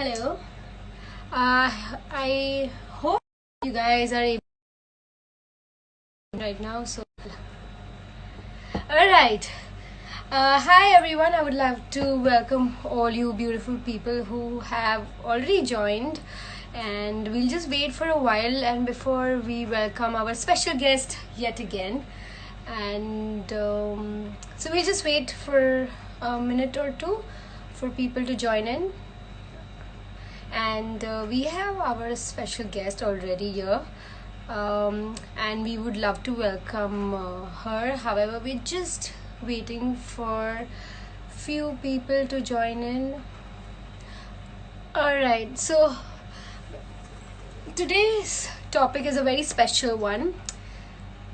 Hello. I hope you guys are able right now. So, all right. Hi everyone. I would love to welcome all you beautiful people who have already joined, and we'll just wait for a while. And before we welcome our special guest yet again, and so we'll just wait for a minute or two for people to join in. And we have our special guest already here, and we would love to welcome her. However, we're just waiting for few people to join in. All right, so today's topic is a very special one: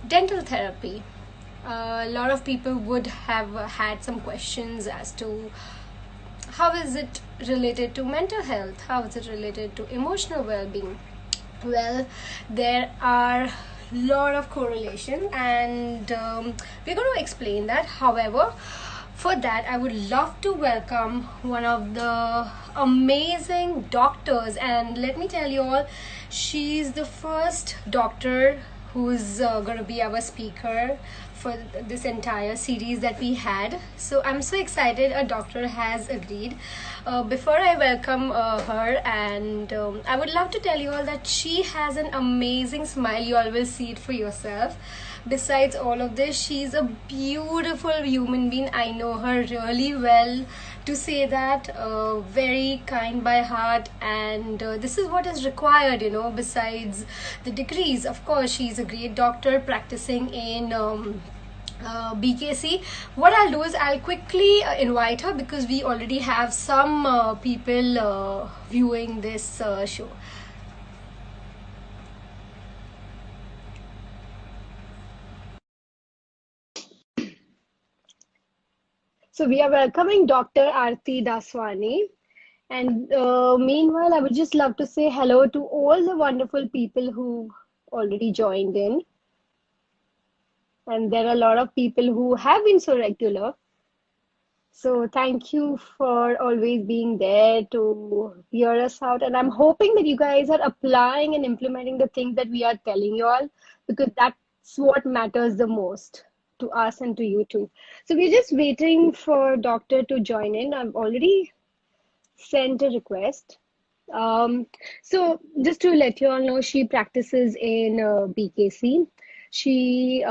dental therapy. A lot of people would have had some questions as to how is it related to mental health, how is it related to emotional well-being. Well, there are a lot of correlation, and we're going to explain that. However, for that I would love to welcome one of the amazing doctors, and let me tell you all, she's the first doctor who's going to be our speaker for this entire series that we had. So I'm so excited a doctor has agreed. Before I welcome her, and I would love to tell you all that she has an amazing smile. You all will see it for yourself. Besides all of this, she's a beautiful human being. I know her really well to say that. Very kind by heart, and this is what is required, besides the degrees. Of course, she's a great doctor practicing in BKC. What I'll do is I'll quickly invite her, because we already have some people viewing this show. So we are welcoming Dr. Aarti Daswani. And meanwhile, I would just love to say hello to all the wonderful people who already joined in. And there are a lot of people who have been so regular. So thank you for always being there to hear us out. And I'm hoping that you guys are applying and implementing the things that we are telling you all, because that's what matters the most to us and to you too. So we're just waiting for doctor to join in. I've already sent a request. So just to let you all know, she practices in BKC. She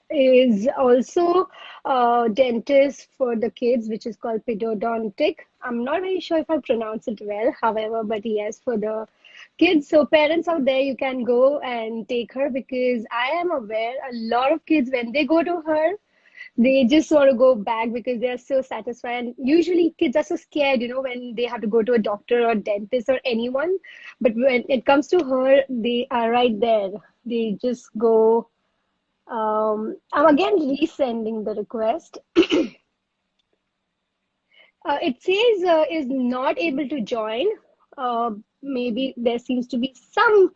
is also a dentist for the kids, which is called pedodontic. I'm not very sure if I pronounce it well, however, but yes, for the kids. So parents out there, you can go and take her, because I am aware a lot of kids, when they go to her, they just want to go back because they're so satisfied. And usually kids are so scared, when they have to go to a doctor or dentist or anyone. But when it comes to her, they are right there. They just go. I'm again resending the request. It says is not able to join. Maybe there seems to be some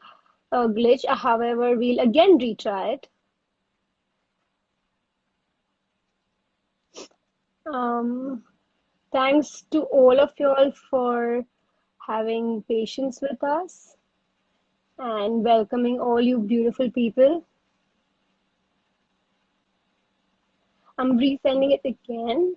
glitch. However, we'll again retry it. Thanks to all of you all for having patience with us and welcoming all you beautiful people. I'm resending it again.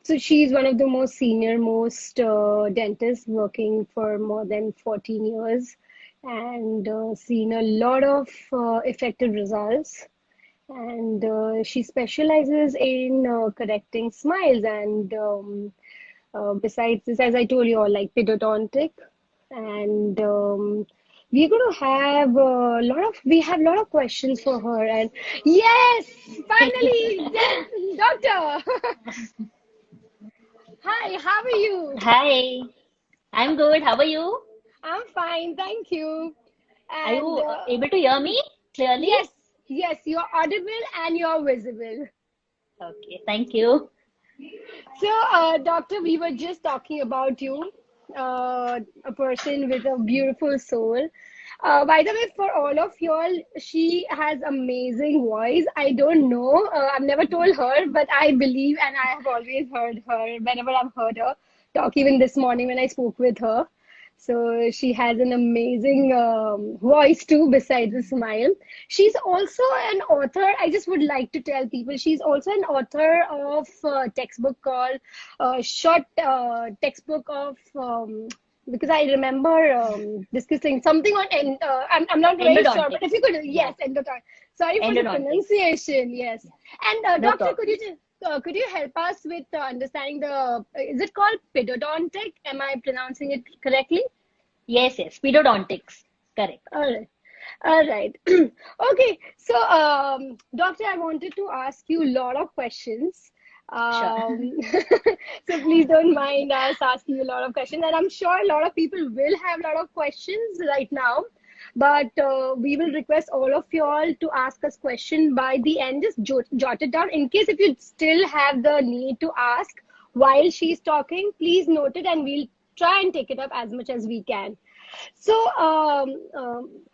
So she's one of the most senior, most dentists, working for more than 14 years, and seen a lot of effective results. And she specializes in correcting smiles, and besides this, as I told you all, like pedodontic. And we're going to have we have a lot of questions for her. And yes, finally, doctor. Hi, how are you? Hi, I'm good. How are you? I'm fine, thank you. Are And you able to hear me clearly? yes, you're audible and you're visible. Okay, thank you. So, doctor, we were just talking about you, a person with a beautiful soul. By the way, for all of y'all, she has amazing voice. I don't know. I've never told her, but I believe, and I have always heard her whenever I've heard her talk. Even this morning when I spoke with her, so she has an amazing voice too. Besides the smile, she's also an author. I just would like to tell people she's also an author of a textbook called short textbook of. Because I remember discussing something on, I'm not very sure, but if you could, Yeah. yes, endodontics. Sorry for the Endodontics. pronunciation, yes. And No doctor, problem. could you help us with understanding the, is it called pedodontic? Am I pronouncing it correctly? Yes, yes. Pedodontics. Correct. All right. All right. Okay. So, doctor, I wanted to ask you a lot of questions. Sure. So please don't mind us asking you a lot of questions. And I'm sure a lot of people will have a lot of questions right now. But we will request all of you all to ask us question by the end. Just jot it down in case if you still have the need to ask while she's talking. Please note it, and we'll try and take it up as much as we can. So,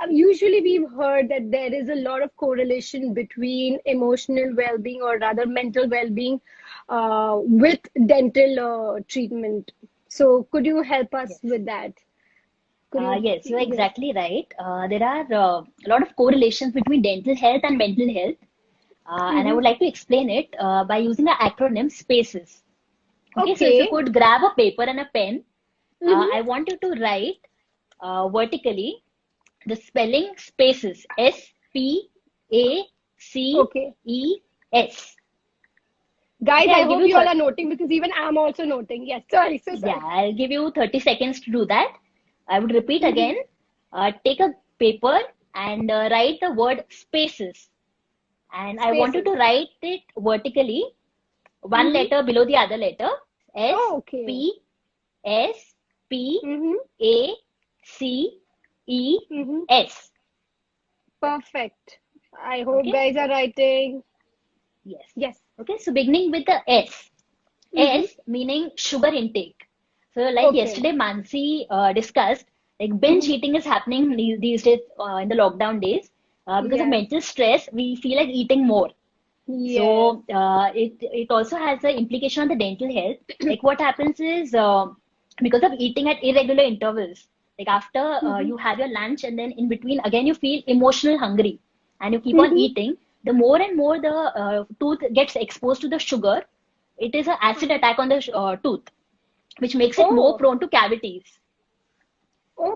usually we've heard that there is a lot of correlation between emotional well-being, or rather mental well-being, with dental treatment. So, could you help us Yes. with that? Could you? Yes, you're Yes. exactly right. There are a lot of correlations between dental health and mental health. And I Mm-hmm. would like to explain it by using the acronym SPACES. Okay, so if you Okay. could grab a paper and a pen, I Mm-hmm. want you to write vertically the spelling SPACES. Okay. SPACES. Guys, Okay, I I'll give hope you you all are noting because even I'm also noting. Yes. Sorry. So yeah, sorry. I'll give you 30 seconds to do that. I would repeat Mm-hmm. again. Take a paper and write the word SPACES. And I want you to Spaces. write it vertically, one Mm-hmm. letter below the other letter. S Oh, okay. P S P Mm-hmm. A C E Mm-hmm. S. Perfect. I hope Okay? guys are writing. Yes. Yes. Okay, so beginning with the S. Mm-hmm. S meaning sugar intake. So, like Okay. yesterday, Mansi discussed, like binge Mm-hmm. eating is happening these days in the lockdown days. Because of Yes. mental stress, we feel like eating more. Yes. So it also has an implication on the dental health. Like what happens is because of eating at irregular intervals, like after Mm-hmm. you have your lunch and then in between again you feel emotional hungry and you keep on Mm-hmm. eating, the more and more the tooth gets exposed to the sugar, it is an acid attack on the tooth, which makes it more Oh, prone to cavities.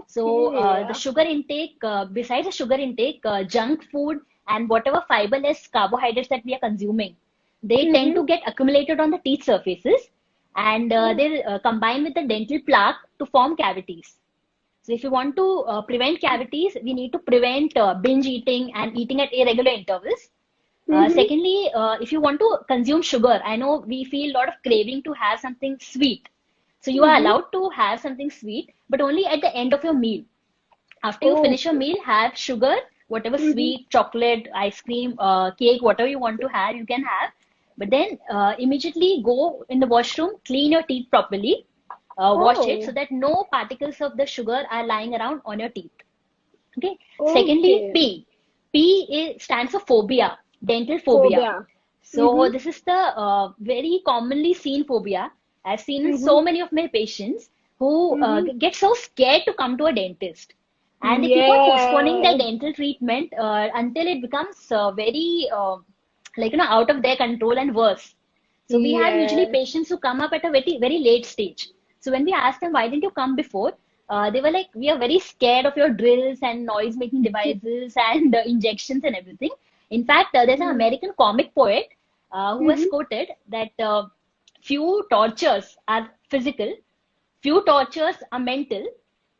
So okay. the sugar intake, besides the sugar intake, junk food and whatever fiberless carbohydrates that we are consuming, they tend Mm-hmm. to get accumulated on the teeth surfaces and Oh. they combine with the dental plaque to form cavities. So if you want to prevent cavities, we need to prevent binge eating and eating at irregular intervals. Mm-hmm. Secondly, if you want to consume sugar, I know we feel a lot of craving to have something sweet. So you are Mm-hmm. allowed to have something sweet, but only at the end of your meal. After you finish your Okay. meal, have sugar, whatever Mm-hmm. sweet, chocolate, ice cream, cake, whatever you want to have, you can have. But then immediately go in the washroom, clean your teeth properly, wash it so Oh, that no particles of the sugar are lying around on your teeth. Okay. Secondly, okay. P. Stands for phobia, dental phobia. Phobia. So Mm-hmm. this is the very commonly seen phobia. I've seen in Mm-hmm. so many of my patients who Mm-hmm. get so scared to come to a dentist, and they keep on postponing their Yes. dental treatment until it becomes very like out of their control and worse. So we have usually Yes. patients who come up at a very very late stage. So when we ask them why didn't you come before, they were like, we are very scared of your drills and noise making devices and injections and everything. In fact, there's an American comic poet who has Mm-hmm. quoted that few tortures are physical, few tortures are mental,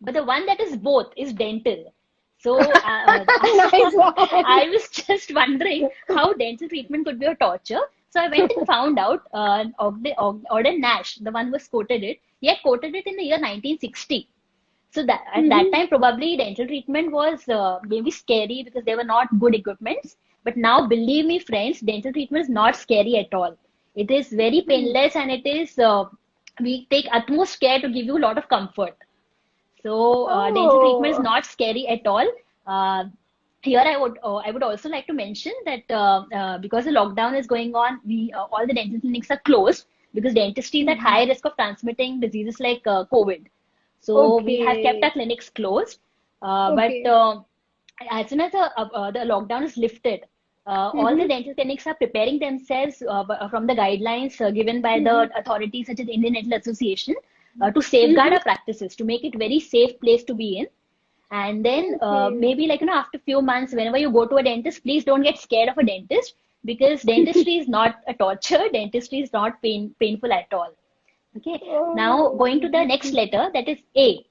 but the one that is both is dental. So Nice one. I was just wondering how dental treatment could be a torture. So I went and found out Ogden Nash, the one who was quoted it. He had quoted it in the year 1960. So that at that Mm-hmm. time, probably dental treatment was maybe scary because there were not good equipments. But now, believe me, friends, dental treatment is not scary at all. It is very painless and it is we take utmost care to give you a lot of comfort. So dental treatment is Oh. not scary at all. Uh, Here I would also like to mention that because the lockdown is going on, we all the dental clinics are closed because dentistry is at high risk of transmitting diseases like COVID. So we have kept our Okay. clinics closed. But Okay. as soon as the lockdown is lifted, all the Mm-hmm. dental clinics are preparing themselves from the guidelines given by Mm-hmm. the authorities such as Indian Dental Association to safeguard Mm-hmm. our practices, to make it very safe place to be in. And then Okay. maybe like, after a few months, whenever you go to a dentist, please don't get scared of a dentist because dentistry is not a torture. Dentistry is not painful at all. Okay. Now going to the Oh. next letter, that is A.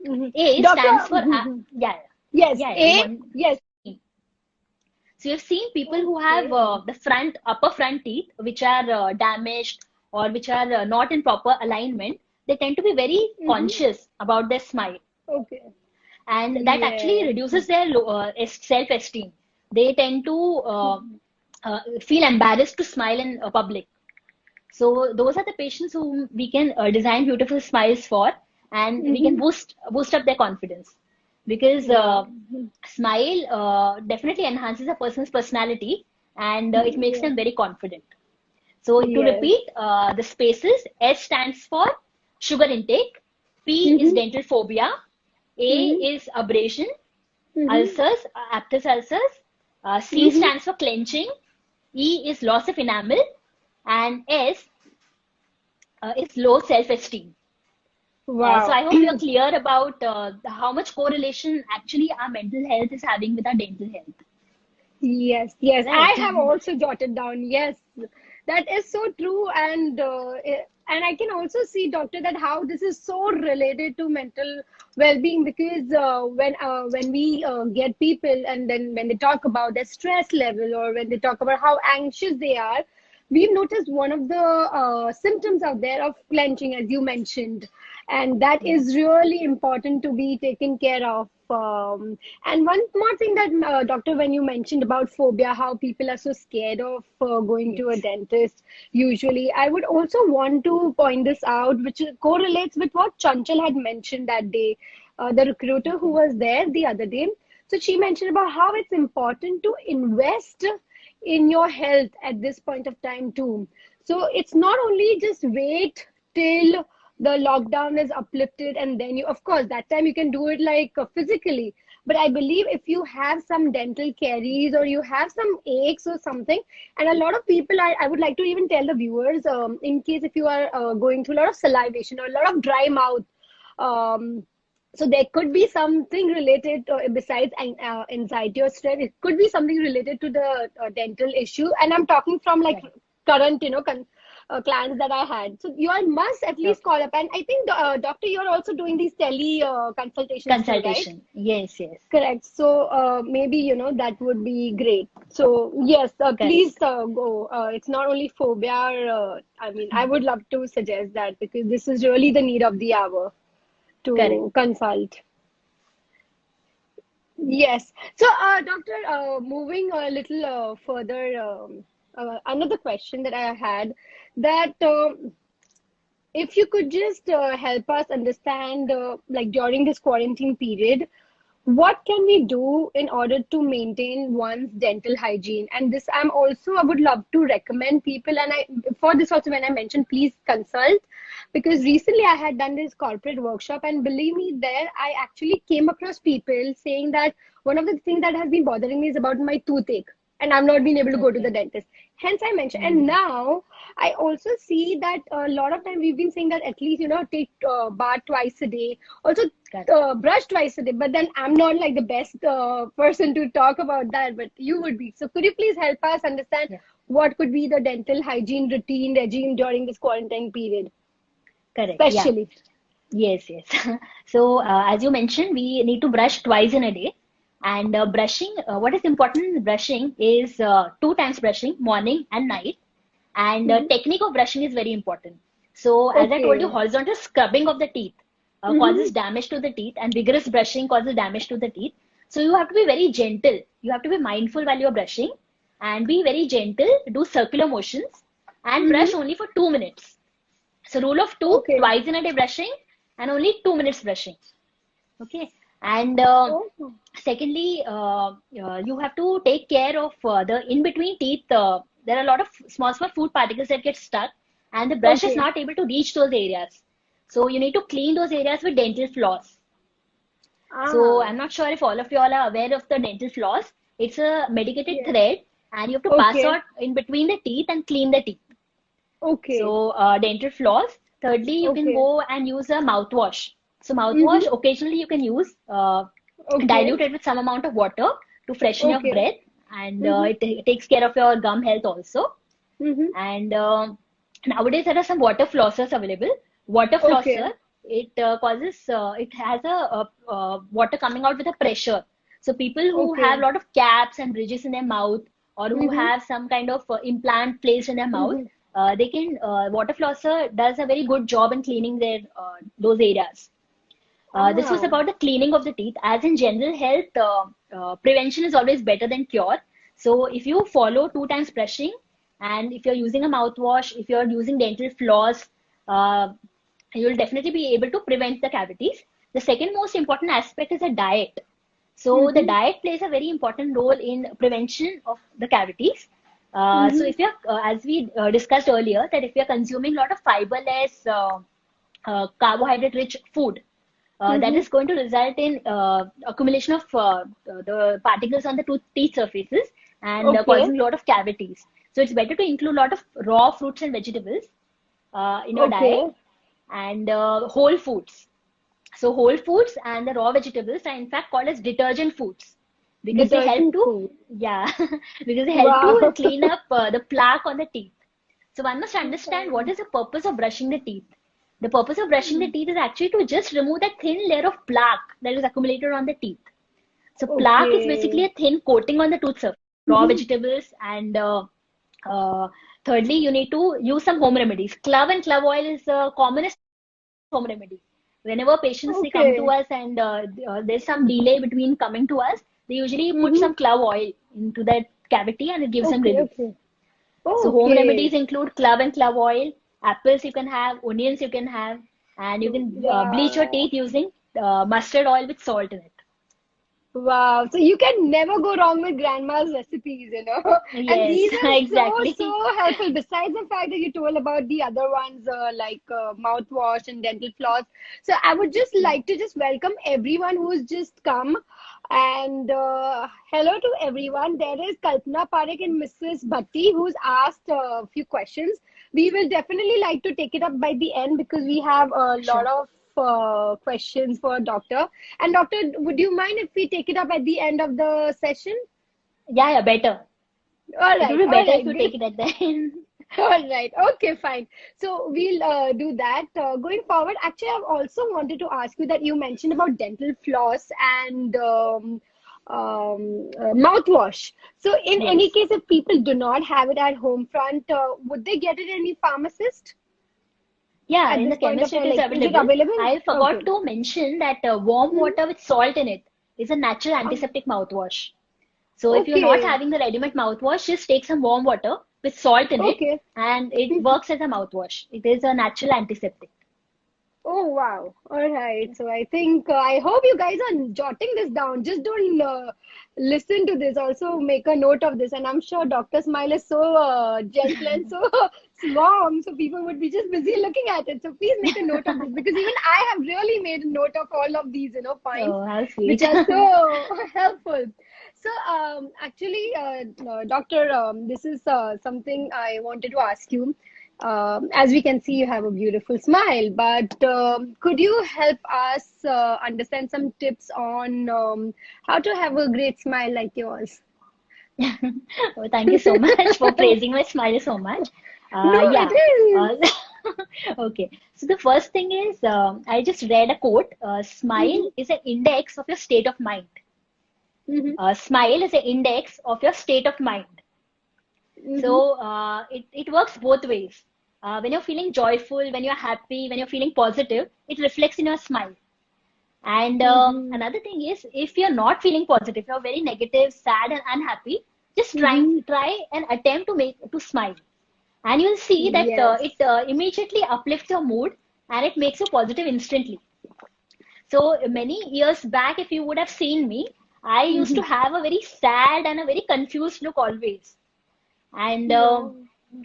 Mhm. A Doctor, stands for, yeah, yes, yeah, you A, want. yes. So you've seen people who have Okay, the upper front teeth, which are damaged or which are not in proper alignment. They tend to be very mm-hmm. conscious about their smile, Okay, and that actually yes. reduces their self-esteem. They tend to feel embarrassed to smile in public. So those are the patients whom we can design beautiful smiles for, and we can Mm-hmm. boost up their confidence because Wow. smile definitely enhances a person's personality, and it makes Yeah. them very confident. So to Yes. repeat, the spaces, S stands for sugar intake, P is Mm-hmm. dental phobia, A Mm-hmm. is abrasion, Mm-hmm. ulcers, aptus ulcers, C Mm-hmm. stands for clenching, E is loss of enamel, and S is low self-esteem. So Wow. I hope you're clear about how much correlation actually our mental health is having with our dental health. Yes, yes. Right. I have also jotted down. Yes, that is so true. And I can also see, doctor, that how this is so related to mental well-being because when we get people and then when they talk about their stress level or when they talk about how anxious they are, we've noticed one of the symptoms out there of clenching, as you mentioned, and that Yeah. is really important to be taken care of. And one more thing that, doctor, when you mentioned about phobia, how people are so scared of going to a Yes. dentist, usually, I would also want to point this out, which correlates with what Chanchal had mentioned that day, the recruiter who Okay. was there the other day. So she mentioned about how it's important to invest in your health at this point of time too. So it's not only just wait till the lockdown is uplifted and then you, of course, that time you can do it like physically. But I believe if you have some dental caries or you have some aches or something, and a lot of people, I would like to even tell the viewers, in case if you are going through a lot of salivation or a lot of dry mouth, um, so there could be something related besides anxiety or stress. It could be something related to the dental issue. And I'm talking from like Right. current, clients that I had. So you all must at least Okay. call up. And I think, doctor, you're also doing these tele consultations too, right? Consultation. Yes, yes. Correct. So maybe, that would be great. So yes, please Correct. go. It's not only phobia. I mean, I would love to suggest that because this is really the need of the hour Correct. to consult. Yes. So, doctor, moving a little further, another question that I had that if you could just help us understand, like during this quarantine period, what can we do in order to maintain one's dental hygiene? And this, I would love to recommend people. And for this also, when I mentioned, please consult because recently I had done this corporate workshop, and believe me, there I actually came across people saying that one of the things that has been bothering me is about my toothache, and I've not been able to go to the Okay. dentist. Hence, I mentioned, and Mm. now I also see that a lot of time we've been saying that at least take bath twice a day. Also, Correct. brush twice a day. But then I'm not like the best person to talk about that. But you would be. So could you please help us understand Yeah. what could be the dental hygiene routine regime during this quarantine period, Correct. Yeah. especially? Yes, yes. So, as you mentioned, we need to brush twice in a day. And brushing, what is important in brushing is two times brushing, morning and night. And Hmm. technique of brushing is very important. So, as I told you, Okay. horizontal scrubbing of the teeth causes Hmm. damage to the teeth, and vigorous brushing causes damage to the teeth. So, you have to be very gentle. You have to be mindful while you're brushing and be very gentle, do circular motions, and Hmm. brush only for 2 minutes. So rule of two, Okay. twice in a day brushing and only 2 minutes brushing. Okay. And Oh. secondly, you have to take care of the in between teeth. There are a lot of small food particles that get stuck, and the brush is Okay. not able to reach those areas. So you need to clean those areas with dental floss. So Ah. I'm not sure if all of you all are aware of the dental floss. It's a medicated Yeah. thread, and you have to pass Okay. out in between the teeth and clean the teeth. Okay. So dental floss. Thirdly, you can Okay. go and use a mouthwash. So Mm-hmm. mouthwash occasionally you can use, Okay. dilute it with some amount of water to freshen your Okay. breath, and Mm-hmm. it takes care of your gum health also. Mm-hmm. And nowadays there are some water flossers available. Water Okay. flosser, it has water coming out with a pressure. So people who have a Okay. lot of caps and bridges in their mouth, or who Mm-hmm. have some kind of implant placed in their mouth, Mm-hmm. they can water flosser does a very good job in cleaning their those areas. This was Ah. about the cleaning of the teeth. As in general health, prevention is always better than cure. So if you follow 2 times brushing, and if you're using a mouthwash, if you're using dental floss, uh, you'll definitely be able to prevent the cavities. The second most important aspect is a diet. So the Mm-hmm. diet plays a very important role in prevention of the cavities. So Mm-hmm. if you're, as we discussed earlier, that if you're consuming a lot of fiberless, carbohydrate-rich food, that Mm-hmm. is going to result in accumulation of the particles on the teeth surfaces, and Okay. causing a lot of cavities. So it's better to include a lot of raw fruits and vegetables in your diet, Okay. and whole foods. So whole foods and the raw vegetables are in fact called as detergent foods, because they help Detergent to, food. yeah, because they help to Wow. clean up the plaque on the teeth. So one must understand what Fine. is the purpose of brushing the teeth. The purpose of brushing the teeth is actually to just remove that thin layer of plaque that is accumulated on the teeth. So plaque is basically Okay. a thin coating on the tooth surface. Raw Mm-hmm. vegetables, and uh, thirdly, you need to use some home remedies. Clove and clove oil is the commonest home remedy. Whenever patients they come to Okay. us, and there's some delay between coming to us, they usually put Mm-hmm. some clove oil into that cavity, and it gives them Okay. relief. Okay. So home Okay. remedies include clove and clove oil, apples you can have, onions you can have, and you can bleach your Wow. teeth using mustard oil with salt in it. Wow. So you can never go wrong with grandma's recipes, you know. And Yes, these are exactly. so helpful. Besides the fact that you told about the other ones, like mouthwash and dental floss. So I would just like to just welcome everyone who's just come. And hello to everyone. There is Kalpana Parekh and Mrs. Bhatti who's asked a few questions. We will definitely like to take it up by the end because we have a lot Sure. of questions for doctor. And doctor, would you mind if we take it up at the end of the session? Yeah, yeah, better. It would be All better if right, you great. take it at the end. All right, okay, fine. So we'll do that. Going forward, actually, I've also wanted to ask you that you mentioned about dental floss and mouthwash. So, in any Yes. case, if people do not have it at home front, would they get it any pharmacist Yeah, at in this the point of chemist it time? is Like, is it available. available? I Okay. forgot to mention that warm Hmm. water with salt in it is a natural Ah, antiseptic mouthwash. So if you're not okay. having the ready-made mouthwash, just take some warm water with salt in it, Okay. and it works as a mouthwash. It is a natural antiseptic. Oh wow. All right. So I think I hope you guys are jotting this down. Just don't listen to this. Also make a note of this. And I'm sure Dr. Smile is so gentle and so warm. So people would be just busy looking at it. So please make a note of this because even I have really made a note of all of these, points Oh, how which sweet. are so helpful. So actually, Doctor, this is something I wanted to ask you. As we can see, you have a beautiful smile, but could you help us understand some tips on how to have a great smile like yours? Oh, thank you so much for praising my smile so much. No, it Yeah. is. Uh, okay. So the first thing is, I just read a quote. Mm-hmm, Smile is an index of your state of mind. mm-hmm, Smile is an index of your state of mind. mm-hmm, So it works both ways. When you're feeling joyful, when you're happy, when you're feeling positive, it reflects in your smile. And mm-hmm, another thing is, if you're not feeling positive, you're very negative, sad, and unhappy, just mm-hmm. try and attempt to smile, and you'll see that Yes. it immediately uplifts your mood, and it makes you positive instantly. So many years back, if you would have seen me, I used to have a very sad and a very confused look always. And Wow.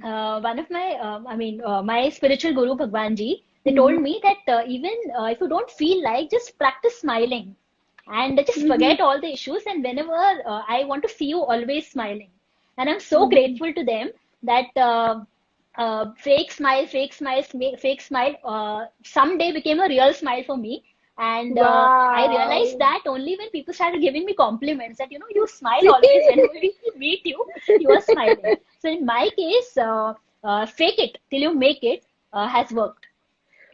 one of my, my spiritual guru, Bhagwan Ji, they Mm-hmm. told me that even if you don't feel like, just practice smiling and just Mm-hmm. forget all the issues. And whenever I want to see you always smiling. And I'm so Mm-hmm. grateful to them that fake smile someday became a real smile for me. And I realized Wow. that only when people started giving me compliments that, you smile See? always whenever we meet you, you are smiling. So in my case, fake it till you make it has worked.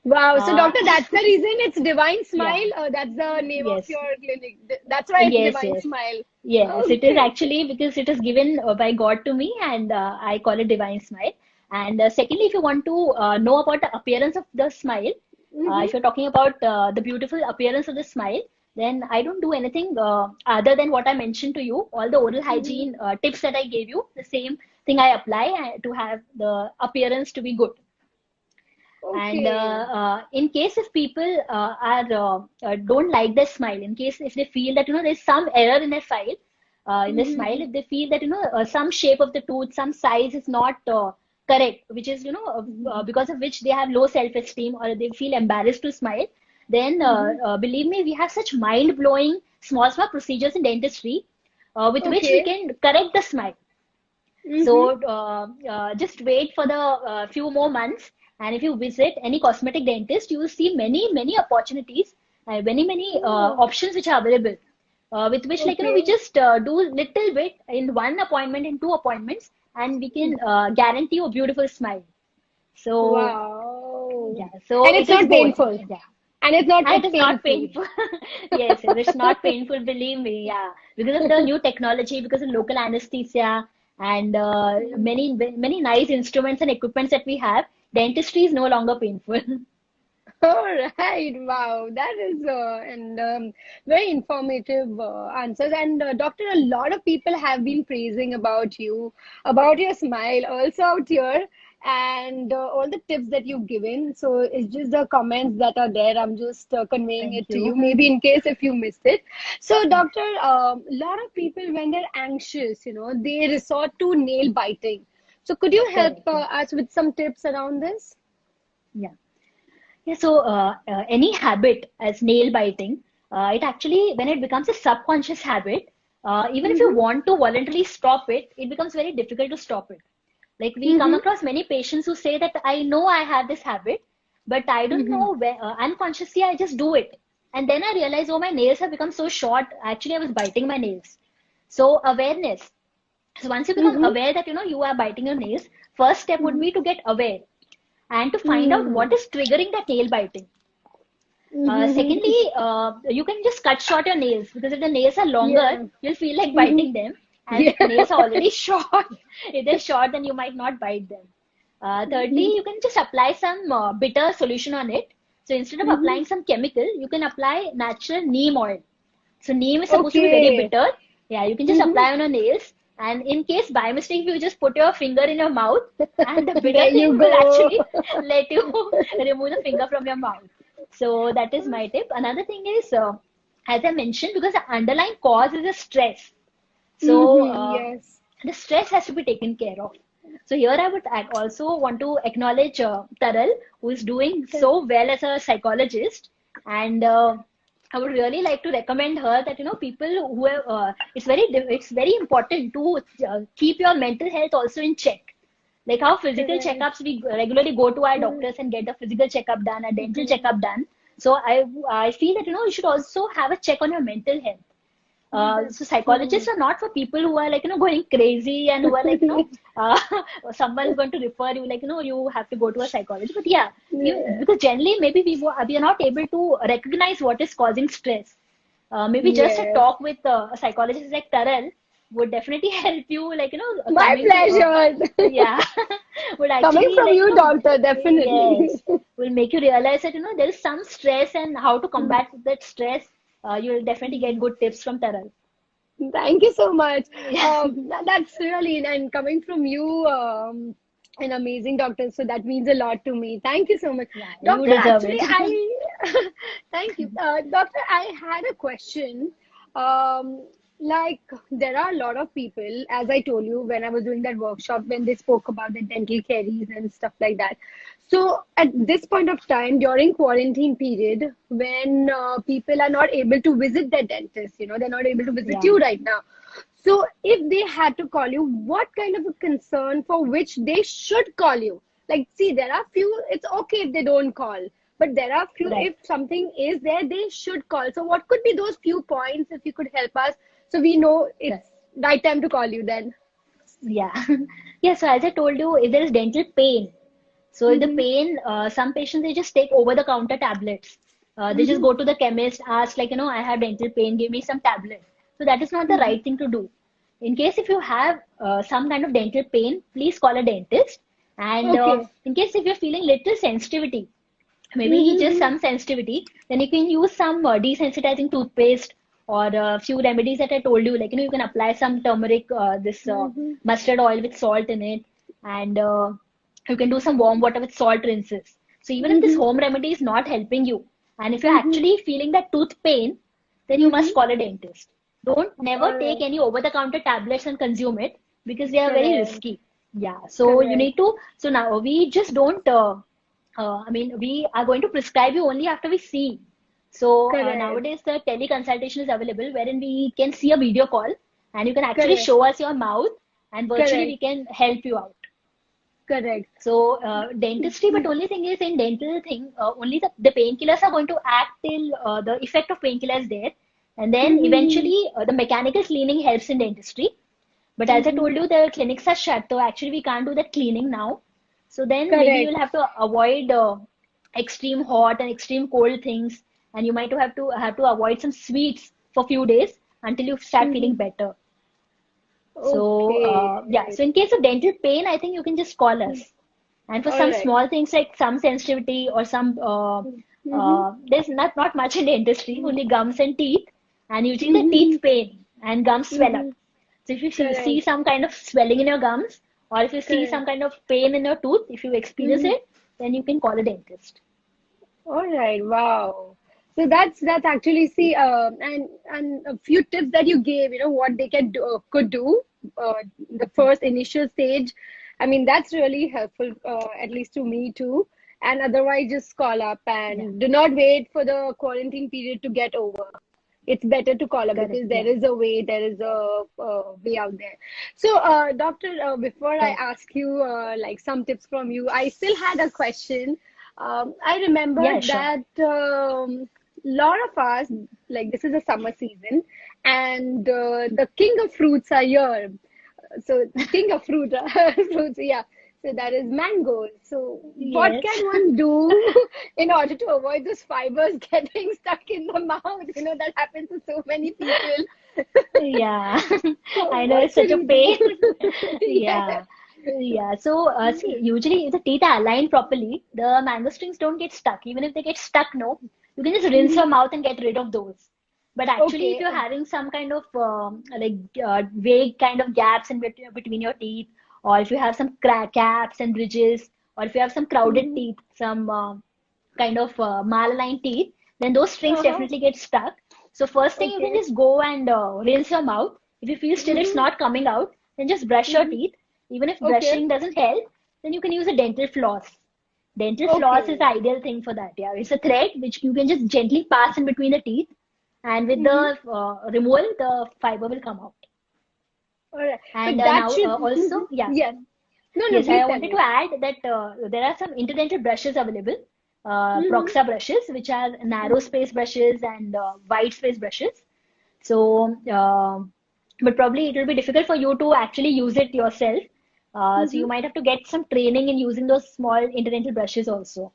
Wow. So, Uh, doctor, that's the reason it's Divine yeah, Smile. That's the name of yes, your clinic. That's why it's yes, Divine yes. Smile. Yes, it is Okay. actually because it is given by God to me, and I call it divine smile. And secondly, if you want to know about the appearance of the smile, Mm-hmm. if you're talking about the beautiful appearance of the smile, then I don't do anything other than what I mentioned to you. All the oral Mm-hmm. hygiene tips that I gave you, the same thing I apply to have the appearance to be good. And Okay. in case if people are don't like their smile, in case if they feel that there's some error in their file, in the smile, Mm-hmm. if they feel that some shape of the tooth, some size is not correct, which is because of which they have low self-esteem or they feel embarrassed to smile, then Mm-hmm. believe me, we have such mind-blowing small procedures in dentistry with which we Okay. can correct the smile. Mm-hmm. So just wait for the few more months, and if you visit any cosmetic dentist, you will see many opportunities, many Oh, options which are available. With which, we okay. just do little bit in one appointment, in two appointments, and we can guarantee you a beautiful smile. So Wow. yeah, so And it it's is not both. painful. Yeah. And it's not It is not painful. painful. Yes, yes, it's not painful, believe me. Yeah, because of the new technology, because of local anesthesia, and many nice instruments and equipments that we have, dentistry is no longer painful. All right. Wow. That is and very informative answers. And doctor, a lot of people have been praising about you, about your smile, also out here, and all the tips that you've given. So it's just the comments that are there. I'm just conveying Thank it to you, you. maybe in case if you missed it. So, doctor, a lot of people when they're anxious, they resort to nail biting. So, could you help Correct. Yeah. us with some tips around this? Yeah. Yeah, so any habit as nail biting, it actually, when it becomes a subconscious habit, even if you Mm-hmm. want to voluntarily stop it, it becomes very difficult to stop it. Like we come Mm-hmm. across many patients who say that I know I have this habit, but I don't Mm-hmm. know where, unconsciously I just do it. And then I realize, oh, my nails have become so short. Actually, I was biting my nails. So awareness. So once you become Mm-hmm. aware that you are biting your nails, first step would Mm-hmm. be to get aware and to find out what Mm-hmm. is triggering that nail biting. Mm-hmm. Secondly, you can just cut short your nails because if the nails are longer, Yeah. you'll feel like Mm-hmm. biting them. And Yeah. if nails are already short, if they're short, then you might not bite them. Thirdly, Mm-hmm. you can just apply some bitter solution on it. So instead of Mm-hmm. applying some chemical, you can apply natural neem oil. So neem is supposed to be very Okay. bitter. Yeah, you can just Mm-hmm. apply on your nails. And in case by mistake you just put your finger in your mouth, and the bitter There thing you will go. actually let you remove the finger from your mouth. So that is my tip. Another thing is, as I mentioned, because the underlying cause is a stress. So Mm-hmm. Yes. the stress has to be taken care of. So here I would also want to acknowledge Taral, who is doing so well as a psychologist, and I would really like to recommend her that people who have, it's very important to keep your mental health also in check. Like how physical Correct. checkups we regularly go to our doctors and get a physical checkup done, a dental Mm-hmm. checkup done. So I feel that you should also have a check on your mental health. So That's psychologists true. are not for people who are like going crazy and who are like uh, someone is going to refer you like you have to go to a psychologist. But yeah, Yeah. because generally maybe we are not able to recognize what is causing stress. Maybe just a Yes. talk with a psychologist like Taral would definitely help you like My coming to pleasure. yeah would Coming actually from like you, doctor, definitely. yes, will make you realize that there is some stress and how to combat that stress. You'll definitely get good tips from Taral. Thank you so much. Yeah. That's really, and coming from you, an amazing doctor. So that means a lot to me. Thank you so much. Yeah, you Doctor, deserve actually, it. thank you. Doctor, I had a question. Um, like, there are a lot of people, as I told you when I was doing that workshop, when they spoke about the dental caries and stuff like that. So, at this point of time, during quarantine period, when people are not able to visit their dentist, they're not able to visit Yeah, you right now. So, if they had to call you, what kind of a concern for which they should call you? Like, see, there are few, it's okay if they don't call, but there are few, right. if something is there, they should call. So, what could be those few points if you could help us so we know Right. it's right time to call you then? Yeah. Yeah, so as I told you, if there is dental pain, so if the Mm-hmm. pain, some patients they just take over the counter tablets. They just Mm-hmm. go to the chemist, ask like, I have dental pain, give me some tablet. So that is not the Mm-hmm. right thing to do. In case if you have some kind of dental pain, please call a dentist. And Okay. in case if you're feeling little sensitivity, maybe just Mm-hmm. some sensitivity, then you can use some desensitizing toothpaste or a few remedies that I told you. Like, you can apply some turmeric, this Mm-hmm. mustard oil with salt in it, and you can do some warm water with salt rinses. So even if this Mm-hmm. home remedy is not helping you, and if you're Mm-hmm. actually feeling that tooth pain, then you Mm-hmm. must call a dentist. Don't never All take right. any over-the-counter tablets and consume it because they are very Correct. risky. Yeah, so you Correct. need to. So now we just don't. I mean, we are going to prescribe you only after we see. So Correct. nowadays the teleconsultation is available wherein we can see a video call and you can actually Correct. show us your mouth and virtually we Correct. can help you out. Correct. So dentistry, but only thing is in dental thing, only the painkillers are going to act till the effect of painkiller is there. And then Mm-hmm. eventually the mechanical cleaning helps in dentistry. But as I Mm-hmm. told you, the clinics are shut, so actually we can't do that cleaning now. So then maybe Correct. you'll have to avoid extreme hot and extreme cold things, and you might have to avoid some sweets for few days until you start feeling Mm-hmm. better. So Okay. yeah, so in case of dental pain, I think you can just call us. And for All some right. small things like some sensitivity or some Mm-hmm. there's not much in dentistry, only gums and teeth, and usually the Mm-hmm. teeth pain and gums swell Mm-hmm. up. So if you see Correct. some kind of swelling in your gums, or if you see Correct. some kind of pain in your tooth, if you experience Mm-hmm. it, then you can call a dentist. All right. Wow. So that's actually see and a few tips that you gave, what they can do could do the first initial stage. I mean, that's really helpful, at least to me too. And otherwise, just call up Yeah, and do not wait for the quarantine period to get over. It's better to call up correct. because Yeah, there is a way out there. So, doctor, before I correct. ask you like some tips from you, I still had a question. I Yeah, remembered sure. that lot of us, like this is a summer season, and the king of fruits are here. So king of fruits, yeah. So that is mangoes. So what Yes. can one do in order to avoid those fibers getting stuck in the mouth? That happens to so many people. Yeah, So I know what it's should such a we do? pain. Yeah. Yeah. Yeah. So, see, usually if the teeth are aligned properly, the mango strings don't get stuck. Even if they get stuck, no, you can just rinse your Mhm. mouth and get rid of those. But actually, if Okay. you're having some kind of like vague kind of gaps in between your teeth, or if you have some crack caps and ridges, or if you have some crowded Mhm. teeth, some kind of malaligned teeth, then those strings Uh-huh. definitely get stuck. So first thing you can Okay. just go and rinse your mouth. If you feel still it's Mhm. not coming out, then just brush your Mhm. teeth. Even if Okay. brushing doesn't help, then you can use a dental floss. Dental floss is the Okay. ideal thing for that. Yeah, it's a thread which you can just gently pass in between the teeth, and with Mhm. the removal, the fiber will come out. All right. And But that now should. also, yeah, Yeah. No, no, yes, please I tell wanted me. to add that there are some interdental brushes available, Mhm. Proxa brushes, which are narrow space brushes and wide space brushes. So, but probably it will be difficult for you to actually use it yourself. So you Mhm. might have to get some training in using those small interdental brushes also.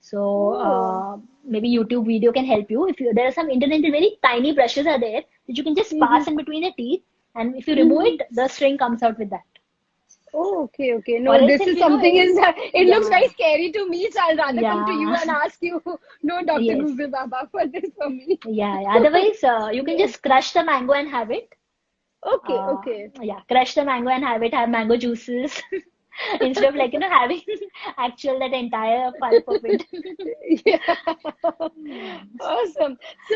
So Oh. maybe YouTube video can help you. If there are some interdental very tiny brushes are there that you can just Mhm. pass in between the teeth, and if you remove Mhm. it, the string comes out with that. Oh, okay, okay. Or No, else this if is you know, something is it looks yeah, very scary to me, so I'll rather come to you yeah, and ask you. No, Dr. yes, Google Baba for this for me. yeah. Otherwise, you can Yeah. just crush the mango and have it. Okay, Uh, okay. yeah, crush the mango and have it. Have mango juices. instead of like, having actual that entire pulp of it. Yeah. Yeah. Awesome. So,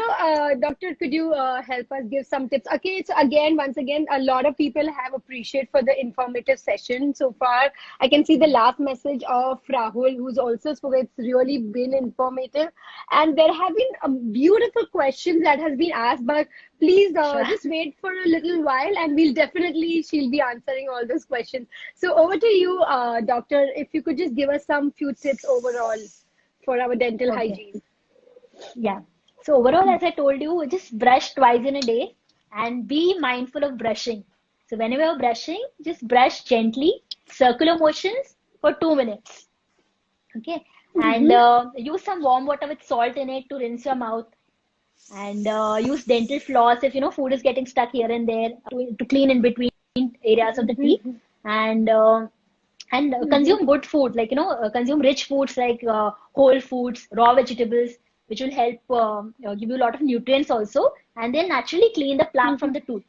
doctor, could you help us give some tips? Okay, so again, once again, a lot of people have appreciated for the informative session so far. I can see the last message of Rahul, who's also spoken. It's really been informative, and there have been beautiful questions that has been asked. But please, Sure. just wait for a little while, and she'll be answering all those questions. So, over to you, doctor. If you could just give us some few tips overall for our dental Okay. hygiene. Yeah. So overall, as I told you, just brush twice in a day and be mindful of brushing. So whenever you're brushing, just brush gently, circular motions for 2 minutes. Okay. And Mm-hmm. use some warm water with salt in it to rinse your mouth. And use dental floss if food is getting stuck here and there to clean in between areas of the teeth. Mm-hmm. And consume good food, like consume rich foods like whole foods, raw vegetables, which will help give you a lot of nutrients also, and then naturally clean the plaque from Mm-hmm. the tooth.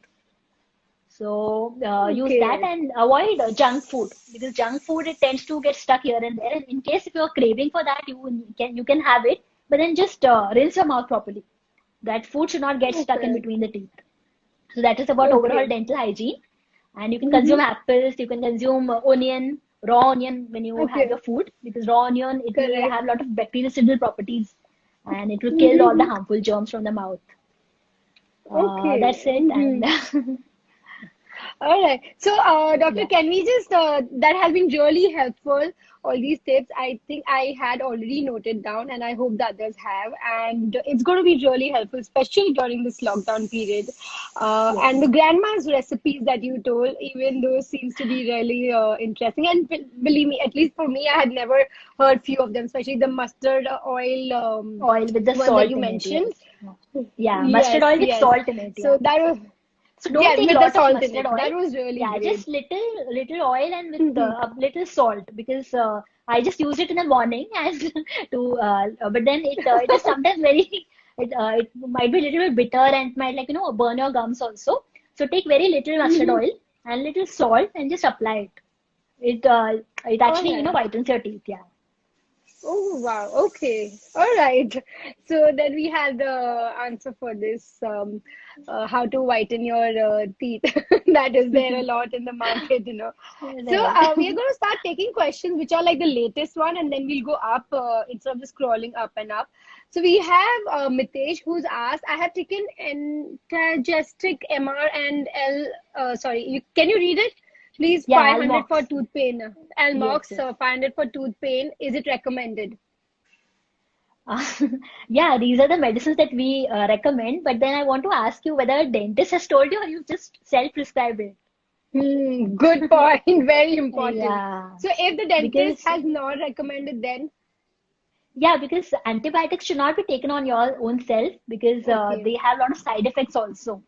So use that Okay. and avoid junk food, because junk food, it tends to get stuck here and there, and in case if you're craving for that, you can have it, but then just rinse your mouth properly. That food should not get stuck in Okay. between the teeth. So that is about overall Okay. dental hygiene. And you can consume Mm-hmm. apples, you can consume onion, raw onion when you have Okay. your food, because raw onion, it will Correct. have a lot of bactericidal properties and it will kill all the Mm-hmm. harmful germs from the mouth. Okay. That's it. Mm-hmm. And All right. So, doctor, yeah, can we just, that has been really helpful. All these tips, I think I had already noted down, and I hope the others have. And it's going to be really helpful, especially during this lockdown period. yes. And the grandma's recipes that you told, even those seems to be really interesting. And believe me, at least for me, I had never heard few of them, especially the mustard oil Oil with the one that salt you in it, yes. mentioned. Yeah, mustard Yes, oil with yes. salt in it, So yeah. that was, So don't yeah, take a with the lot of salt in mustard it. oil. That was really Yeah, great. just little oil and with a little salt, because I just use it in the morning as to but then it is sometimes very it might be a little bit bitter and might like burn your gums also. So take very little mustard Mhm. oil and little salt and just apply it. It All actually right. whitens your teeth. Yeah. Oh, wow. Okay. All right. So then we had the answer for this, how to whiten your teeth. That is there a lot in the market, you know. So Right. we are going to start taking questions which are like the latest one, and then we'll go up instead of just scrolling up and up. So we have Mitesh who's asked, I have taken antagestic MR and L, sorry, can you read it? Please, Yeah, 500 for Almox. tooth pain. Yes, Almox, yes. 500 for tooth pain. Is it recommended? Uh, yeah, these are the medicines that we recommend. But then I want to ask you whether a dentist has told you or you just self-prescribe it. Hmm, good point. Very important. Yeah, So if the dentist because has not recommended, then because antibiotics should not be taken on your own self, because okay, they have a lot of side effects also.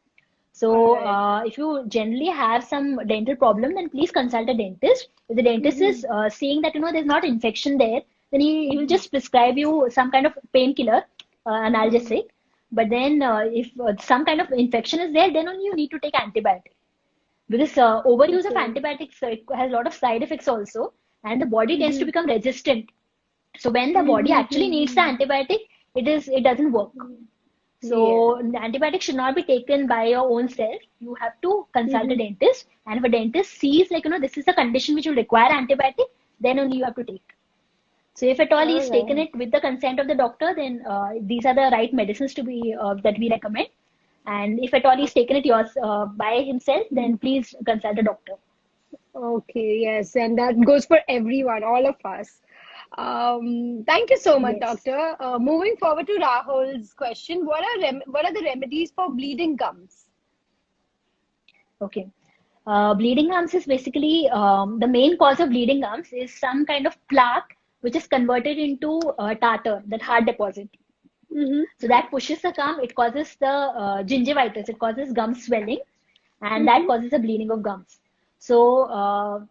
all So right. if you generally have some dental problem, then please consult a dentist. If the dentist Mm-hmm. is seeing that there's not infection there, then he will just prescribe you some kind of painkiller, analgesic. But then if some kind of infection is there, then only you need to take antibiotic. Because overuse of Okay. antibiotics, it has a lot of side effects also, and the body tends to Mm-hmm. become resistant. So when the body actually needs the Mm-hmm. antibiotic, it doesn't work. Yeah. So the antibiotic should not be taken by your own self. You have to consult a Mm-hmm. dentist, and if a dentist sees like this is a condition which will require antibiotic, then only you have to take. So if at all All he's taken right. it with the consent of the doctor, then these are the right medicines to be that we recommend. And if at all he's taken it yours by himself, then please consult a doctor. Okay, yes, and that goes for everyone, all of us. Thank you so much, Yes. doctor. Moving forward to Rahul's question, what are the remedies for bleeding gums? Okay. Bleeding gums is basically the main cause of bleeding gums is some kind of plaque which is converted into tartar, that hard deposit. Mm-hmm. So that pushes the gum, it causes the gingivitis, it causes gum swelling, and that Mm-hmm. causes the bleeding of gums. So,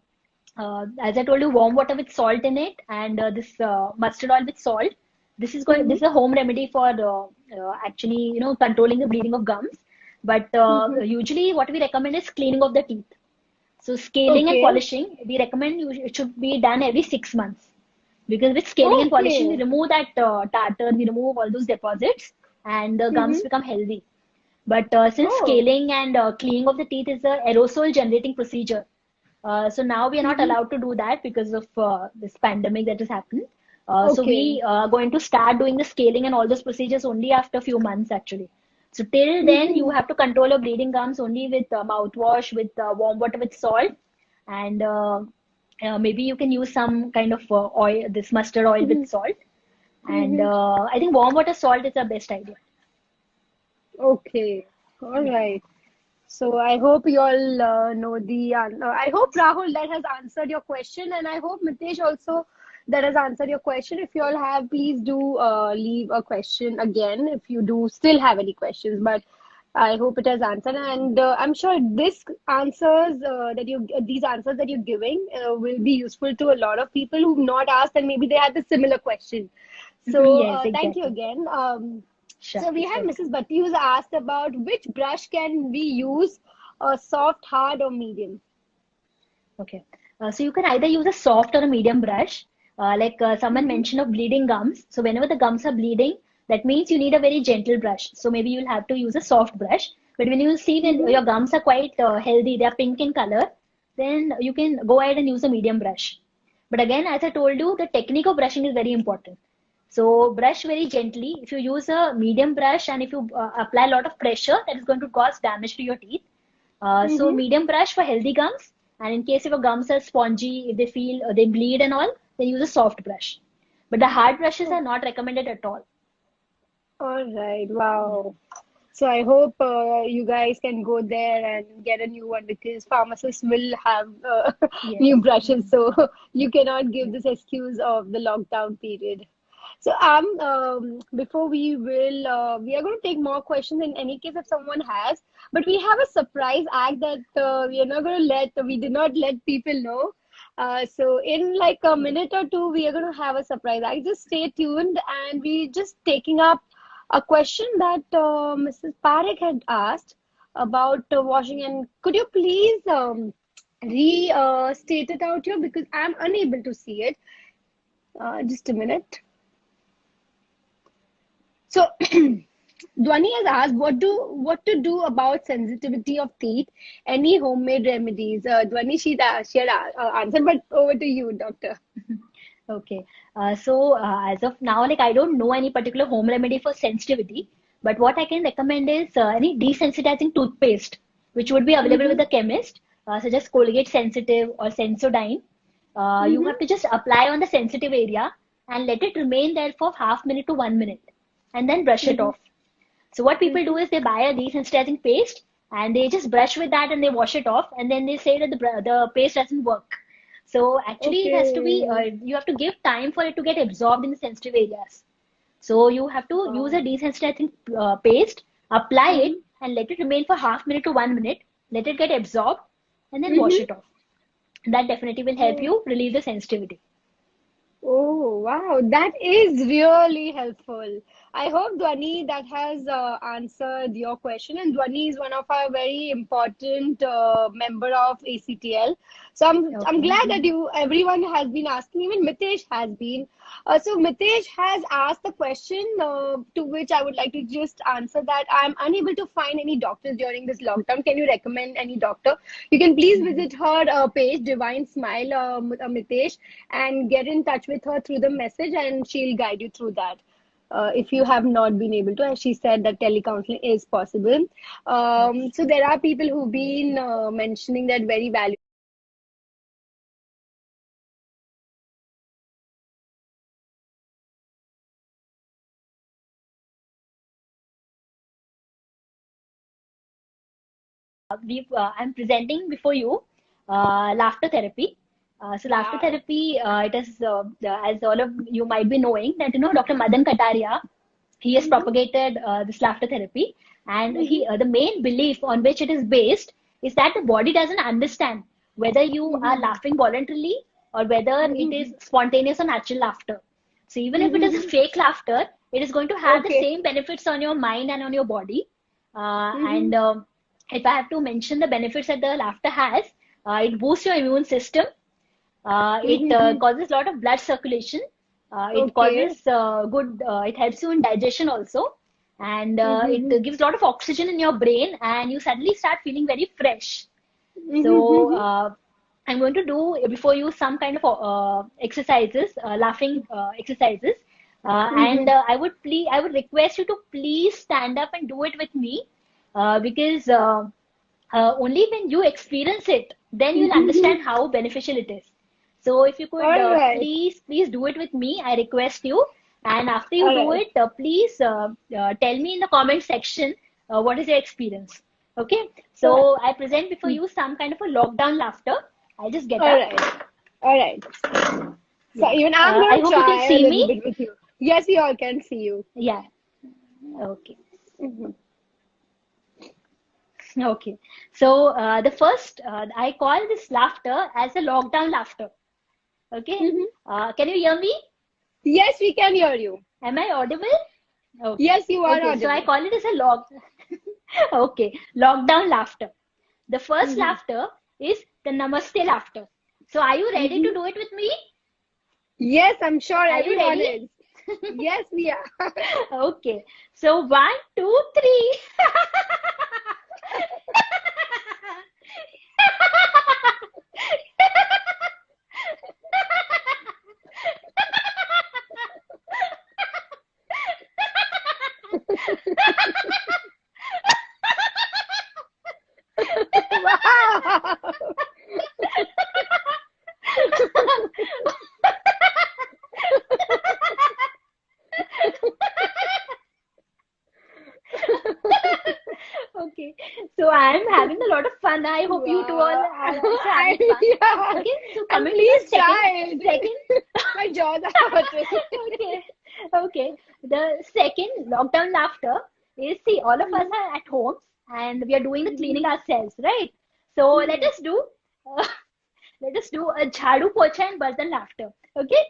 as I told you, warm water with salt in it, and this mustard oil with salt. This is a home remedy for actually, controlling the bleeding of gums. But Mm-hmm. usually, what we recommend is cleaning of the teeth. So scaling and Okay. polishing, we recommend it should be done every 6 months. Because with scaling and polishing, we Okay. remove that tartar, we remove all those deposits, and the gums Mm-hmm. become healthy. But since Oh. scaling and cleaning of the teeth is a aerosol generating procedure, so now we are not Mm-hmm. allowed to do that because of this pandemic that has happened. So Okay. we are going to start doing the scaling and all those procedures only after a few months actually. So till then, you Mm-hmm. have to control your bleeding gums only with mouthwash, with warm water with salt, and maybe you can use some kind of oil, this mustard oil Mm-hmm. with salt. And Mm-hmm. I think warm water salt is the best idea. Okay. All Yeah. right. So I hope you all know the. I hope Rahul that has answered your question, and I hope Mitesh also that has answered your question. If you all have, please do leave a question again if you do still have any questions. But I hope it has answered, and I'm sure this answers these answers that you're giving will be useful to a lot of people who've not asked, and maybe they had the similar question. So Yes, thank you exactly. again. Sure. So we have Welcome. Mrs. Bhatti who's asked about which brush can we use, soft, hard, or medium? Okay. So you can either use a soft or a medium brush. Someone Mm-hmm. mentioned of bleeding gums. So whenever the gums are bleeding, that means you need a very gentle brush. So maybe you'll have to use a soft brush. But when you see when Mm-hmm. your gums are quite healthy, they are pink in color, then you can go ahead and use a medium brush. But again, as I told you, the technique of brushing is very important. So brush very gently. If you use a medium brush and if you apply a lot of pressure, that is going to cause damage to your teeth. So Mm-hmm. medium brush for healthy gums, and in case if your gums are spongy, if they feel they bleed and all, then use a soft brush. But the hard brushes are not recommended at all. All right. Yeah. Wow. So I hope you guys can go there and get a new one because pharmacists will have Yes. new brushes. Mhm. So you cannot give Yes. this excuse of the lockdown period. So before we are going to take more questions in any case if someone has, but we have a surprise act that we did not let people know. So in like a minute or two, we are going to have a surprise act. Just stay tuned, and we just taking up a question that Mrs. Parekh had asked about washing. And could you please state it out here because I'm unable to see it. Just a minute. So Dwani has asked what to do about sensitivity of teeth. Any homemade remedies? Dwani, she had answered, but over to you, doctor. Okay. So as of now, like I don't know any particular home remedy for sensitivity, but what I can recommend is any desensitizing toothpaste, which would be available with Mm-hmm. the chemist, such as Colgate Sensitive or Sensodyne. You have Mm-hmm. to just apply on the sensitive area and let it remain there for half minute to 1 minute, and then brush it Mm-hmm. off. So what people Mm-hmm. do is they buy a desensitizing paste and they just brush with that and they wash it off, and then they say that the paste doesn't work. So actually, it has to be Okay. you have to give time for it to get absorbed in the sensitive areas. So you have to use a Oh. desensitizing paste, apply Mm-hmm. it, and let it remain for half minute to 1 minute. Let it get absorbed, and then wash Mm-hmm. it off. That definitely will help Oh. you relieve the sensitivity. Oh, wow, that is really helpful. I hope Dwani that has answered your question. And Dwani is one of our very important member of ACTL. So I'm Okay. glad that you everyone has been asking. Even Mitesh has been. So Mitesh has asked the question to which I would like to just answer that I'm unable to find any doctors during this lockdown. Can you recommend any doctor? You can please visit her page, Divine Smile, Mitesh, and get in touch with her through the message, and she'll guide you through that. If you have not been able to, as she said, that telecounseling is possible. Yes. So there are people who've been mentioning that very valuable. I'm presenting before you laughter therapy. So laughter Ah. therapy, it is as all of you might be knowing that Dr. Madan Kataria, he has Mhm, propagated this laughter therapy, and mhm, he the main belief on which it is based is that the body doesn't understand whether you are mhm, laughing voluntarily or whether it is mhm, spontaneous or natural laughter. So even if it is a mhm. fake laughter, it is going to have the Okay. same benefits on your mind and on your body. Mhm, And If I have to mention the benefits that the laughter has, It boosts your immune system. It causes a lot of blood circulation. It Okay. causes good. It helps you in digestion also, and Mm-hmm. it gives a lot of oxygen in your brain, and you suddenly start feeling very fresh. So Mm-hmm. I'm going to do before you some kind of exercises, laughing exercises, and Mm-hmm. I would request you to please stand up and do it with me, because only when you experience it, then you'll Mm-hmm. understand how beneficial it is. So if you could All right. please do it with me, I request you. And after you All do right. it, please tell me in the comment section what is your experience. Okay. So, So I present before you some kind of a lockdown laughter. I'll just get all up. right. All right. So Yeah. even I'm I gonna hope you can try a see little me. bit with you. Yes, we all can see you. Yeah. Okay. Mm-hmm. Okay. So the first, I call this laughter as a lockdown laughter. Okay. Mm-hmm. Can you hear me? Yes, we can hear you. Am I audible? Okay. Yes, you are Okay. So I audible. call it as a okay. Lockdown laughter. The first Mm-hmm. laughter is the namaste laughter. So are you ready to Mm-hmm. do it with me? Yes, I'm sure Are you everyone ready? is. Yes, we are. Okay. So one, two, three. Wow. Okay, so I'm having a lot of fun. I hope you two all Wow. are also having fun. Yeah. Okay, so And coming to please the try it. second, My jaws are hurting. okay, okay. The second lockdown laughter is, see, all of us are at home and we are doing the cleaning ourselves, right? So uh, let us do a jhadu pocha and bartan laughter. Okay.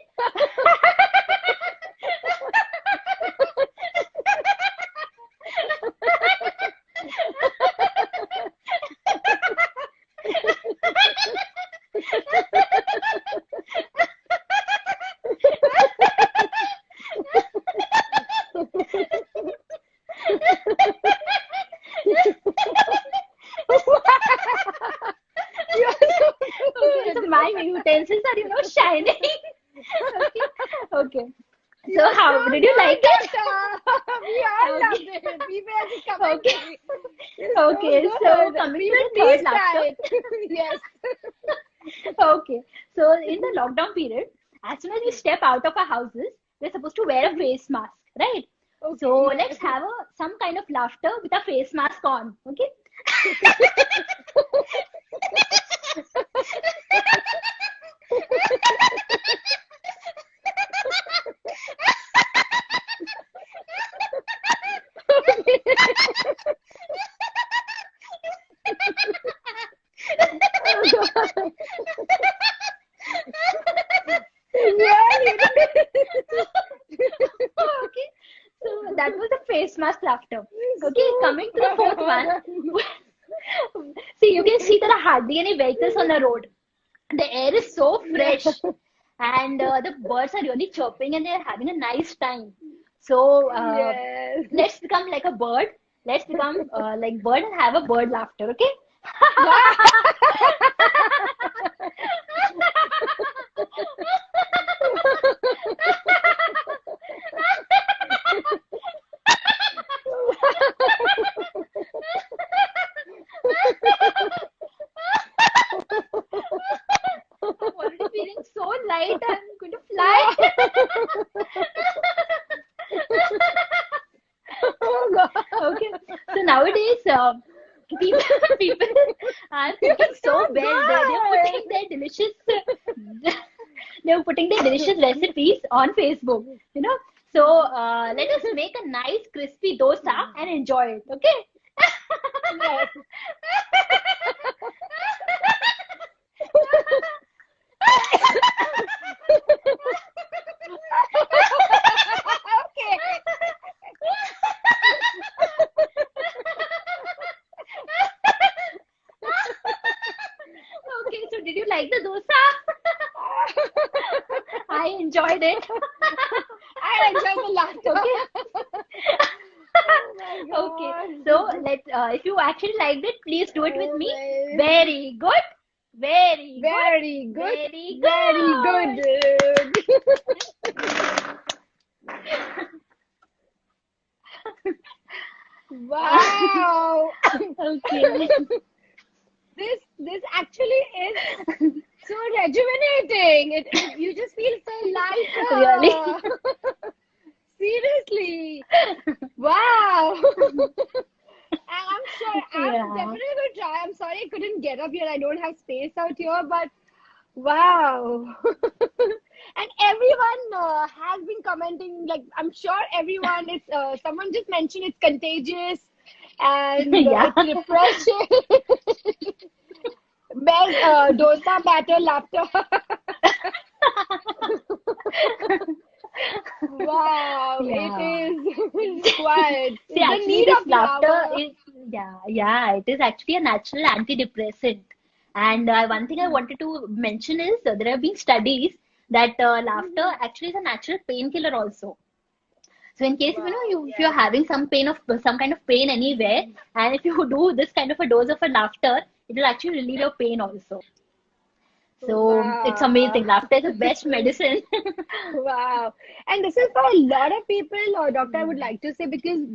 You're so Okay, so good. my utensils are, shining. Okay, okay. So You're how so did you like good, it? Doctor. We all Okay, loved it. We were just okay, commenting. It's so okay. So good. coming We to the will third please laughter. try it. Yes. Okay, so in the lockdown period, as soon as we step out of our houses, we're supposed to wear a face mask, right? So Okay, let's yes. have some kind of laughter with a face mask on. Okay. Oh God. Really? Okay, so that was the face mask laughter. Okay, coming to the fourth one. See, you can see there are hardly any vehicles on the road. The air is so fresh, and the birds are really chirping and they're having a nice time. So Yes. let's become like a bird. Let's become like bird and have a bird laughter. Okay. Wow. I'm already feeling so light. I'm going to fly. Wow. Oh God. Okay. So nowadays, people people are You're cooking so so well. They're good. putting their delicious they're putting their delicious recipes on Facebook. You know. So let us make a nice crispy dosa and enjoy it. Okay. Yes. Okay. enjoyed it. I enjoyed the laughter. Okay. Oh my Okay. God. So if you actually liked it, please do it with Oh me. my. Very good. Very good. Very good. Very Very good. good. Wow. Okay. This actually is so rejuvenating. You just feel so Really? lighter. Seriously. Wow. And I'm sure I'm Yeah. definitely going to try. I'm sorry I couldn't get up here. I don't have space out here, but wow. And everyone has been commenting, like, I'm sure everyone, it's someone just mentioned it's contagious and Yeah. it's refreshing. Best dosa batter laughter. Wow, Yeah. it is required. See, It's the actually, need this of the laughter hour. is, yeah, it is actually a natural antidepressant. And one thing I wanted to mention is there have been studies that laughter actually is a natural painkiller also. So in case if you know Wow, if you're yes. having some kind of pain anywhere, and if you do this kind of a dose of a laughter, it will actually relieve your pain also. So it's Wow. amazing. Laughter is the best medicine. Wow. And this is for a lot of people, or doctor, I would Yeah. like to say, because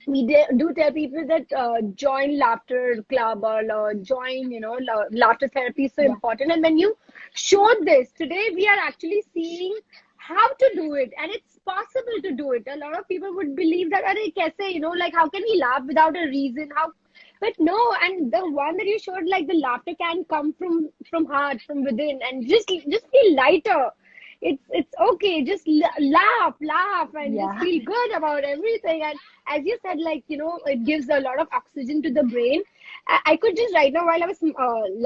we do tell people that join laughter club or join, laughter therapy is so Yeah. important. And when you showed this today, we are actually seeing how to do it, and it's possible to do it. A lot of people would believe that, "Arey, kaise, like how can we laugh without a reason? How?" But no, and the one that you showed, like the laughter can come from heart, from within, and just feel lighter. It's okay. Just laugh, and just Yeah. feel good about everything. And as you said, like it gives a lot of oxygen to the brain. I could just right now while I was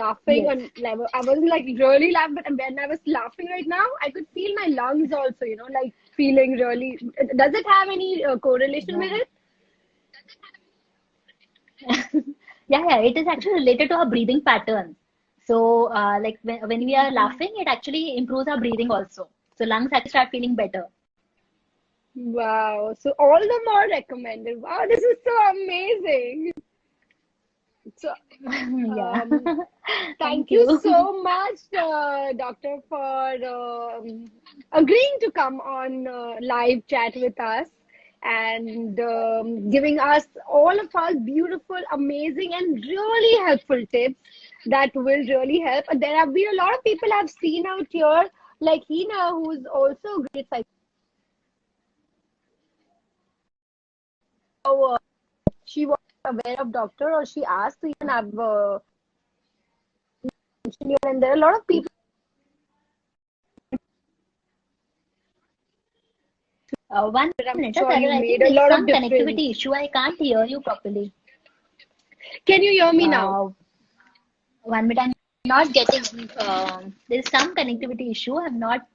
laughing, Yes. and like, I wasn't like really laughing, but when I was laughing right now, I could feel my lungs also. Like feeling really. Does it have any correlation with Yeah. it? Yeah. It is actually related to our breathing pattern. So, like when we are laughing, it actually improves our breathing also. So lungs actually start feeling better. Wow. So all the more recommended. Wow, this is so amazing. So Yeah. um, Thank thank you you. so much, Doctor, for agreeing to come on live chat with us and giving us all of us beautiful, amazing, and really helpful tips that will really help. And there have been a lot of people I've seen out here, like Hina, who's also a great psychologist. She was aware of doctor, or she asked. So even I've mentioned here, and there are a lot of people. One I'm minute, sure you Taral, I think made a there's lot of some difference. connectivity issue. I can't hear you properly. Can you hear me now? Uh, 1 minute, I'm not getting. There's some connectivity issue. I'm not.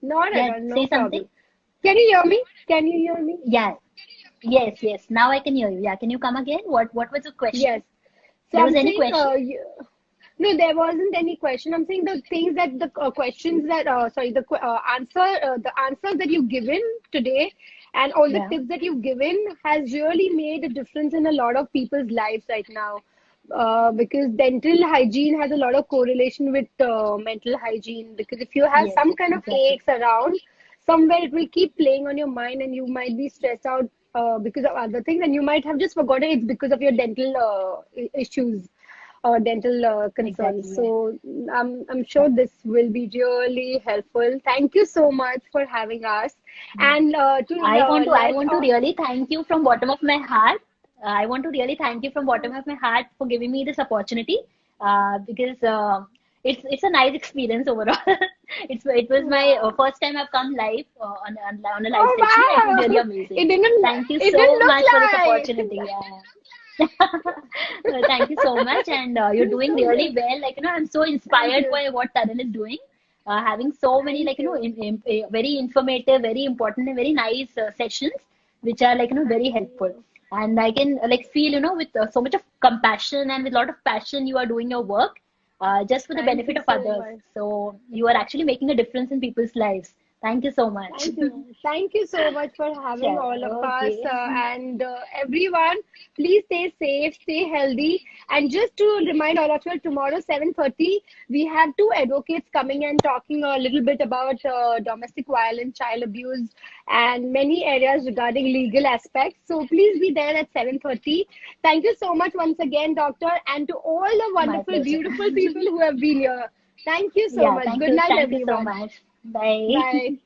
Not at Yeah, all, no say something. problem. Can you hear me? Can you hear me? Yeah. Yes. Now I can hear you. Yeah. Can you come again? What was the question? Yes. So There was I'm any saying, question? no, there wasn't any question. I'm saying the things that the questions that, sorry, the answers that you've given today, and all the Yeah. tips that you've given has really made a difference in a lot of people's lives right now. Because dental hygiene has a lot of correlation with mental hygiene. Because if you have Yes. some kind of Exactly. aches around, somewhere it will keep playing on your mind, and you might be stressed out because of other things, and you might have just forgotten it's because of your dental issues or dental concerns. Exactly. Yeah. So I'm Yeah. sure this will be really helpful. Thank you so much for having us, Yeah. and to I let want to really thank you from bottom of my heart. I want to really thank you from bottom of my heart for giving me this opportunity. Because it's a nice experience overall. It was my wow. first time I've come live on a live Oh session. It was really wow! amazing. It didn't Thank you it didn't so look much for this like. opportunity. Yeah. Thank you so much, and you're This is doing so really good. well. Like I'm so Thank inspired you. by what Taran is doing. Having so many Thank you. very informative, very important, and very nice sessions, which are very Thank helpful. you. And I can feel with so much of compassion and with a lot of passion you are doing your work, just for the Thank benefit you of so others. much. So you are actually making a difference in people's lives. Thank you so much. Thank you. Thank you so much for having Sure. all of us Okay. and everyone. Please stay safe, stay healthy. And just to remind all of you, tomorrow 7:30, we have two advocates coming and talking a little bit about domestic violence, child abuse, and many areas regarding legal aspects. So please be there at 7:30. Thank you so much once again, Doctor, and to all the My wonderful, pleasure. beautiful people who have been here. Thank you so Yeah, much. thank Good you. night, Thank you so everyone. much. Bye. Bye.